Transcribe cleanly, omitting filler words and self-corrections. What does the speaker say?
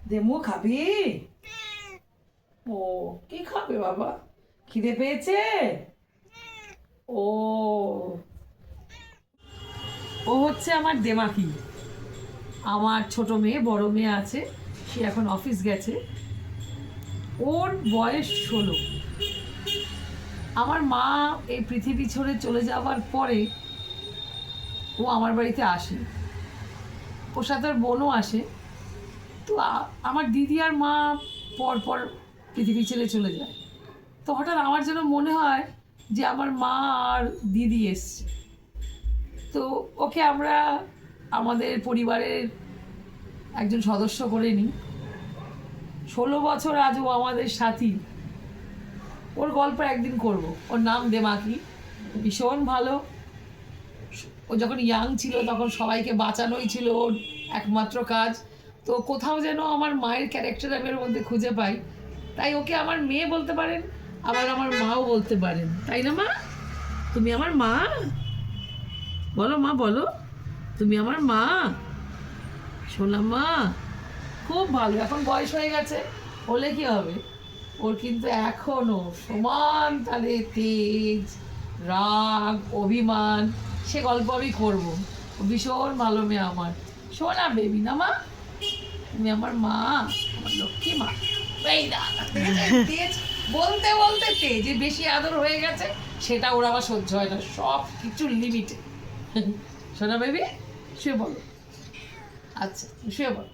দেমু খাবি? ও কি খাবে বাবা? খিদে পেয়েছে? ও ও হচ্ছে আমার দেমাকি। আমার ছোট মেয়ে, বড় মেয়ে আছে, সে এখন অফিস গেছে। ওর বয়স 16। আমার মা এই পৃথিবী ছেড়ে চলে যাওয়ার পরে ও আমার বাড়িতে আসে। ওর সাথে ওর বোনও আসে। তো আমার দিদি আর মা পর পর পৃথিবী ছেড়ে চলে যায়। তো হঠাৎ আমার যেন মনে হয় যে আমার মা আর দিদি এসছে। তো ওকে আমরা আমাদের পরিবারের একজন সদস্য করে নিই। 16 বছর আজ ও আমাদের সাথী। ওর গল্প একদিন করব। ওর নাম দেমাকি। ভীষণ ভালো। ও যখন ইয়াং ছিল তখন সবাইকে বাঁচানোই ছিল ওর একমাত্র কাজ। তো কোথাও যেন আমার মায়ের ক্যারেক্টার আমি ওর মধ্যে খুঁজে পাই। তাই ওকে আমার মেয়ে বলতে পারেন, আবার আমার মাও বলতে পারেন, তাই না মা? তুমি আমার মা? বলো মা, বলো তুমি আমার মা। শোনা মা, খুব ভালো। এখন বয়স হয়ে গেছে, হলে কি হবে, ওর কিন্তু এখনো সমান তালে তেজ, রাগ, অভিমান, সে গল্প আমি করবো। ও ভীষণ ভালো মেয়ে আমার। শোনা বেবি না মা, তুমি আমার মা, আমার লক্ষ্মী মা। এই না, তেজ বলতে বলতে তেজ, যে বেশি আদর হয়ে গেছে সেটা ওর আবার সহ্য হয় না, সব কিছু লিমিটে। শোনা বেবি, শুয়ে বলো। আচ্ছা শুয়ে বলো।